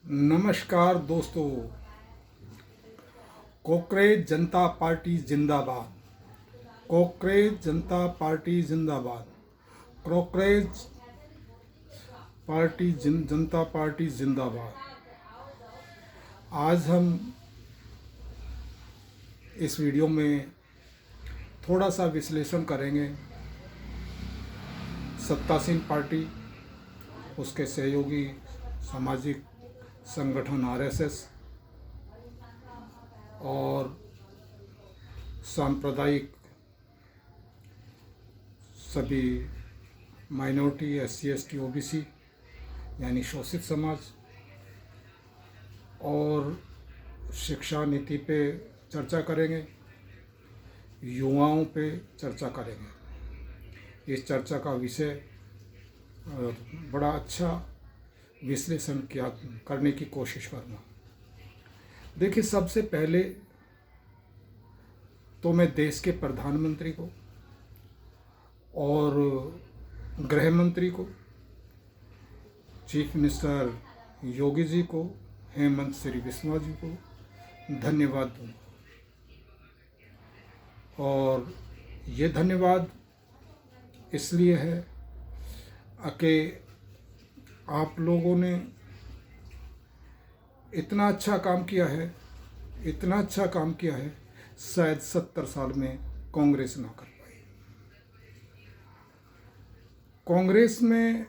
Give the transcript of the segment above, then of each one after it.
नमस्कार दोस्तों। कॉकरेज जनता पार्टी जिंदाबाद। कॉकरेज जनता पार्टी जिंदाबाद। कॉकरेज जनता पार्टी जिंदाबाद। आज हम इस वीडियो में थोड़ा सा विश्लेषण करेंगे सत्तासीन पार्टी, उसके सहयोगी सामाजिक संगठन आरएसएस और सांप्रदायिक सभी माइनॉरिटी, एससी एसटी ओबीसी यानी शोषित समाज, और शिक्षा नीति पे चर्चा करेंगे, युवाओं पे चर्चा करेंगे। इस चर्चा का विषय बड़ा अच्छा विश्लेषण करने की कोशिश करना। देखिए, सबसे पहले तो मैं देश के प्रधानमंत्री को और गृह मंत्री को, चीफ मिनिस्टर योगी जी को, हेमंत श्री बिस्वा जी को धन्यवाद दूंगा। और ये धन्यवाद इसलिए है कि आप लोगों ने इतना अच्छा काम किया है, इतना अच्छा काम किया है, शायद 70 साल में कांग्रेस ना कर पाई। कांग्रेस में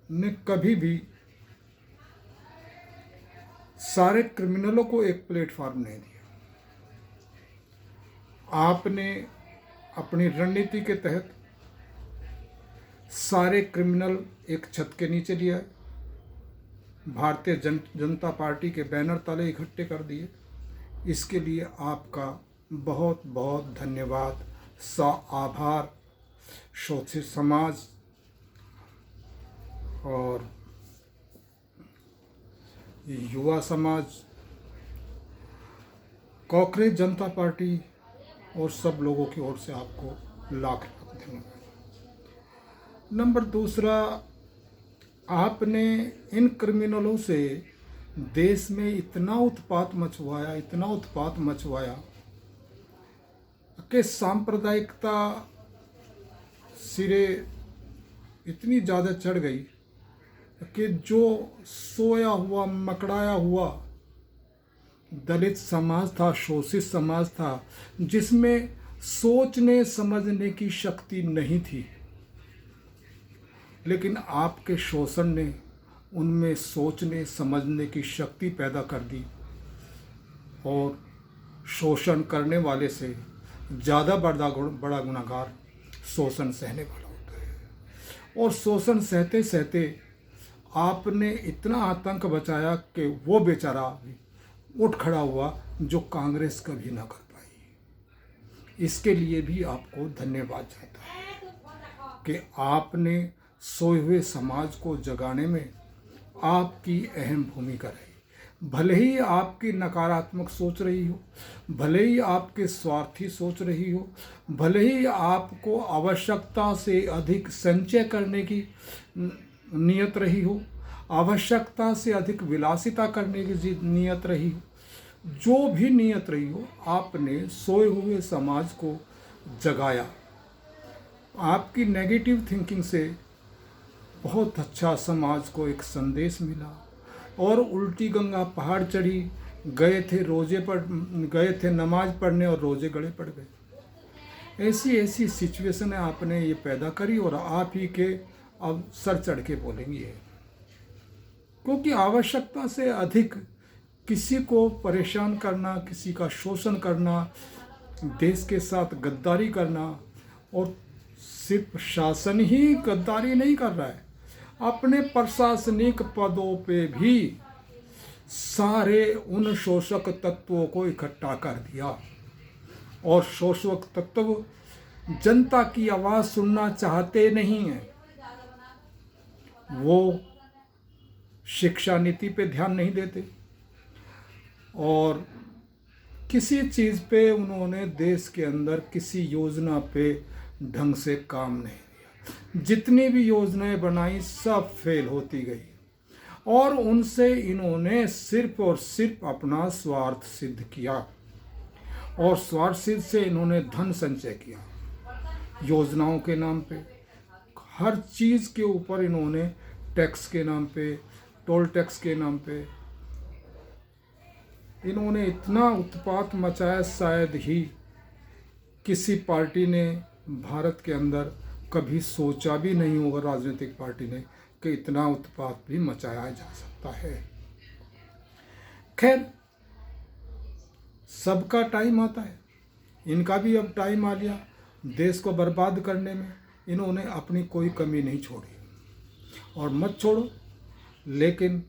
ने कभी भी सारे क्रिमिनलों को एक प्लेटफॉर्म नहीं दिया। आपने अपनी रणनीति के तहत सारे क्रिमिनल एक छत के नीचे लिया, भारतीय जनता पार्टी के बैनर तले इकट्ठे कर दिए। इसके लिए आपका बहुत बहुत धन्यवाद, आभार। शोषित समाज और युवा समाज, कॉकरेज जनता पार्टी और सब लोगों की ओर से आपको लाख लाख धन्यवाद। नंबर दूसरा, आपने इन क्रिमिनलों से देश में इतना उत्पात मचवाया कि सांप्रदायिकता सिरे इतनी ज़्यादा चढ़ गई कि जो सोया हुआ, मकड़ाया हुआ दलित समाज था, शोषित समाज था, जिसमें सोचने समझने की शक्ति नहीं थी, लेकिन आपके शोषण ने उनमें सोचने समझने की शक्ति पैदा कर दी। और शोषण करने वाले से ज़्यादा बड़ा गुनहगार शोषण सहने वाला होता है। और शोषण सहते सहते आपने इतना आतंक बचाया कि वो बेचारा उठ खड़ा हुआ जो कांग्रेस कभी ना कर पाई। इसके लिए भी आपको धन्यवाद चाहता है कि आपने सोए हुए समाज को जगाने में आपकी अहम भूमिका रही। भले ही आपकी नकारात्मक सोच रही हो, भले ही आपके स्वार्थी सोच रही हो, भले ही आपको आवश्यकता से अधिक संचय करने की नियत रही हो, आवश्यकता से अधिक विलासिता करने की नियत रही हो, जो भी नियत रही हो, आपने सोए हुए समाज को जगाया। आपकी नेगेटिव थिंकिंग से बहुत अच्छा समाज को एक संदेश मिला और उल्टी गंगा पहाड़ चढ़ी। गए थे नमाज पढ़ने और रोजे गड़े पड़ गए। ऐसी सिचुएशन आपने ये पैदा करी और आप ही के अब सर चढ़ के बोलेंगे, क्योंकि आवश्यकता से अधिक किसी को परेशान करना, किसी का शोषण करना, देश के साथ गद्दारी करना, और सिर्फ शासन ही गद्दारी नहीं कर रहा है, अपने प्रशासनिक पदों पे भी सारे उन शोषक तत्वों को इकट्ठा कर दिया। और शोषक तत्व जनता की आवाज़ सुनना चाहते नहीं हैं। वो शिक्षा नीति पे ध्यान नहीं देते और किसी चीज़ पे उन्होंने देश के अंदर किसी योजना पे ढंग से काम नहीं। जितनी भी योजनाएं बनाई सब फेल होती गई। और उनसे इन्होंने सिर्फ और सिर्फ अपना स्वार्थ सिद्ध किया, और स्वार्थ सिद्ध से इन्होंने धन संचय किया। योजनाओं के नाम पे, हर चीज़ के ऊपर इन्होंने टैक्स के नाम पे, टोल टैक्स के नाम पे इन्होंने इतना उत्पात मचाया, शायद ही किसी पार्टी ने भारत के अंदर कभी सोचा भी नहीं होगा, राजनीतिक पार्टी ने, कि इतना उत्पात भी मचाया जा सकता है। खैर, सबका टाइम आता है, इनका भी अब टाइम आ गया। देश को बर्बाद करने में इन्होंने अपनी कोई कमी नहीं छोड़ी, और मत छोड़ो। लेकिन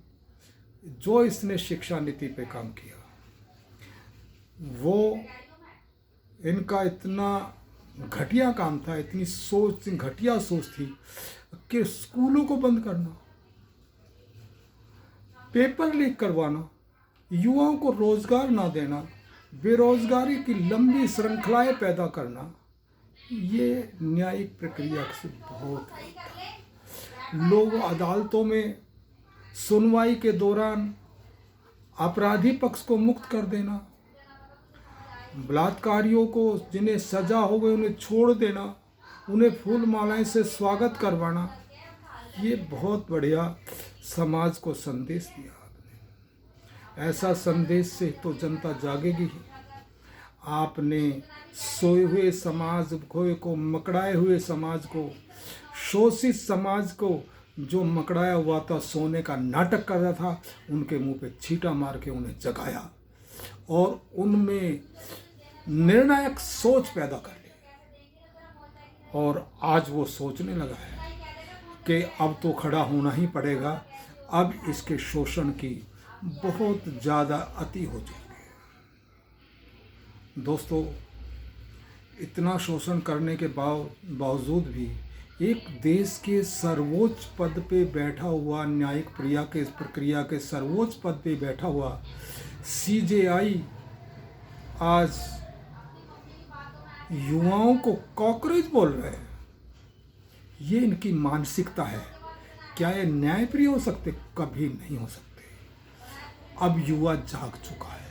जो इसने शिक्षा नीति पे काम किया, वो इनका इतना घटिया काम था, इतनी सोच, घटिया सोच थी कि स्कूलों को बंद करना, पेपर लीक करवाना, युवाओं को रोजगार ना देना, बेरोजगारी की लंबी श्रृंखलाएं पैदा करना, ये न्यायिक प्रक्रिया से बहुत लोग अदालतों में सुनवाई के दौरान अपराधी पक्ष को मुक्त कर देना, बलात्कारियों को जिन्हें सजा हो गई उन्हें छोड़ देना, उन्हें फूल मालाएं से स्वागत करवाना, ये बहुत बढ़िया समाज को संदेश दिया आपने। ऐसा संदेश से तो जनता जागेगी ही। आपने सोए हुए समाज को, मकड़ाए हुए समाज को, शोषित समाज को, जो मकड़ाया हुआ था, सोने का नाटक कर रहा था, उनके मुंह पे छींटा मार के उन्हें जगाया और उनमें निर्णायक सोच पैदा कर ली। और आज वो सोचने लगा है कि अब तो खड़ा होना ही पड़ेगा, अब इसके शोषण की बहुत ज़्यादा अति हो चुकी है। दोस्तों, इतना शोषण करने के बावजूद भी एक देश के सर्वोच्च पद पे बैठा हुआ, न्यायिक प्रक्रिया के सर्वोच्च पद पे बैठा हुआ CJI आज युवाओं को कॉकरोच बोल रहे हैं। ये इनकी मानसिकता है। क्या ये न्यायप्रिय हो सकते? कभी नहीं हो सकते। अब युवा जाग चुका है,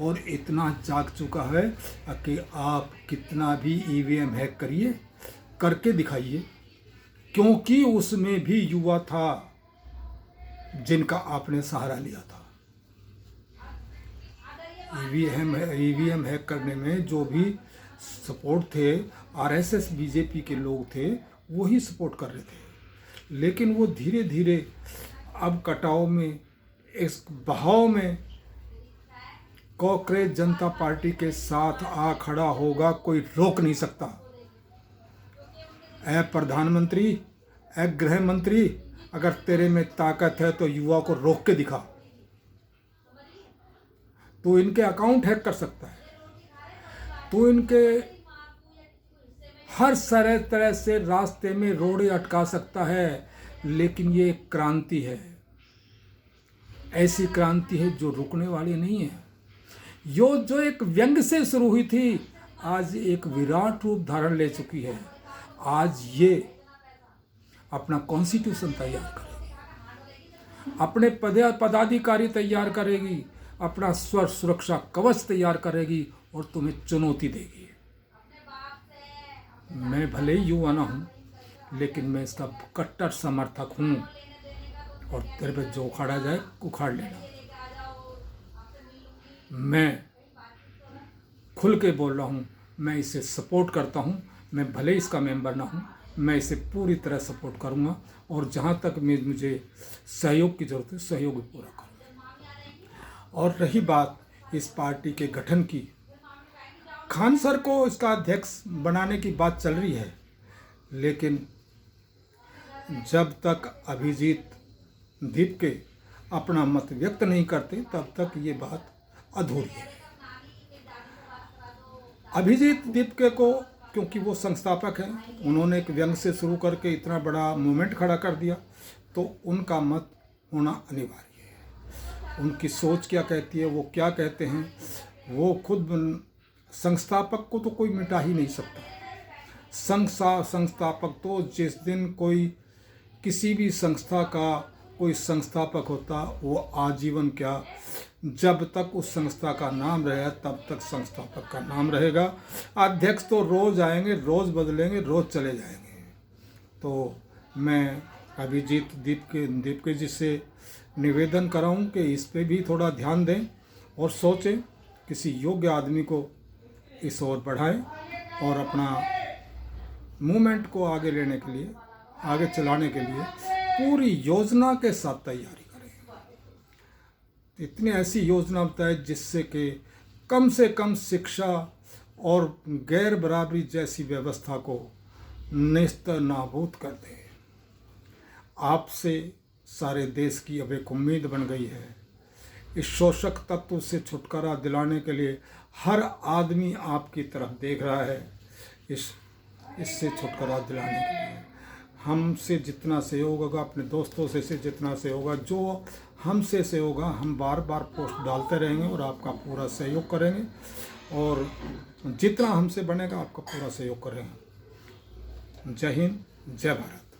और इतना जाग चुका है कि आप कितना भी EVM हैक करिए, करके दिखाइए, क्योंकि उसमें भी युवा था जिनका आपने सहारा लिया था। EVM हैक करने में जो भी सपोर्ट थे, RSS BJP के लोग थे, वही सपोर्ट कर रहे थे। लेकिन वो धीरे धीरे अब कटाव में, इस बहाव में कॉकरोच जनता पार्टी के साथ आ खड़ा होगा, कोई रोक नहीं सकता। ऐ प्रधानमंत्री, ऐ गृह मंत्री, अगर तेरे में ताकत है तो युवा को रोक के दिखा। तो इनके अकाउंट हैक कर सकता है, तो इनके हर तरह से रास्ते में रोड़े अटका सकता है। लेकिन ये एक क्रांति है, ऐसी क्रांति है जो रुकने वाली नहीं है। जो एक व्यंग से शुरू हुई थी, आज एक विराट रूप धारण ले चुकी है। आज ये अपना कॉन्स्टिट्यूशन तैयार करेगी, अपने पदाधिकारी तैयार करेगी, अपना सुरक्षा कवच तैयार करेगी और तुम्हें चुनौती देगी। मैं भले ही युवा ना हूँ, लेकिन मैं इसका कट्टर समर्थक हूँ, और तेरे पे जो उखाड़ा जाए उखाड़ लेना। मैं खुल के बोल रहा हूँ, मैं इसे सपोर्ट करता हूँ। मैं भले इसका मेंबर ना हूँ, मैं इसे पूरी तरह सपोर्ट करूँगा, और जहाँ तक मुझे सहयोग की ज़रूरत है, सहयोग भी पूरा करूँगा। और रही बात इस पार्टी के गठन की, खान सर को इसका अध्यक्ष बनाने की बात चल रही है, लेकिन जब तक अभिजीत दीपके अपना मत व्यक्त नहीं करते, तब तक ये बात अधूरी है। अभिजीत दीपके को, क्योंकि वो संस्थापक हैं, उन्होंने एक व्यंग से शुरू करके इतना बड़ा मूवमेंट खड़ा कर दिया, तो उनका मत होना अनिवार्य है। उनकी सोच क्या कहती है, वो क्या कहते हैं, वो खुद संस्थापक को तो कोई मिटा ही नहीं सकता। संस्थापक तो जिस दिन कोई किसी भी संस्था का कोई संस्थापक होता वो आजीवन क्या, जब तक उस संस्था का नाम रहेगा तब तक संस्थापक का नाम रहेगा। अध्यक्ष तो रोज आएंगे, रोज बदलेंगे, रोज चले जाएंगे। तो मैं अभिजीत दीपके जी से निवेदन कराऊं कि इस पे भी थोड़ा ध्यान दें और सोचें, किसी योग्य आदमी को इस ओर बढ़ाएं और अपना मूवमेंट को आगे लेने के लिए, आगे चलाने के लिए पूरी योजना के साथ तैयारी करें। इतनी ऐसी योजना बताए जिससे कि कम से कम शिक्षा और गैर बराबरी जैसी व्यवस्था को नेस्त नाबूद कर दे। आपसे सारे देश की अब एक उम्मीद बन गई है। इस शोषक तत्व से छुटकारा दिलाने के लिए हर आदमी आपकी तरफ देख रहा है। इससे छुटकारा दिलाने के लिए हमसे जितना सहयोग होगा, अपने दोस्तों से जितना सहयोग होगा, जो हमसे सहयोग होगा, हम बार बार पोस्ट डालते रहेंगे और आपका पूरा सहयोग करेंगे और जितना हमसे बनेगा आपका पूरा सहयोग करेंगे। जय हिंद, जय भारत।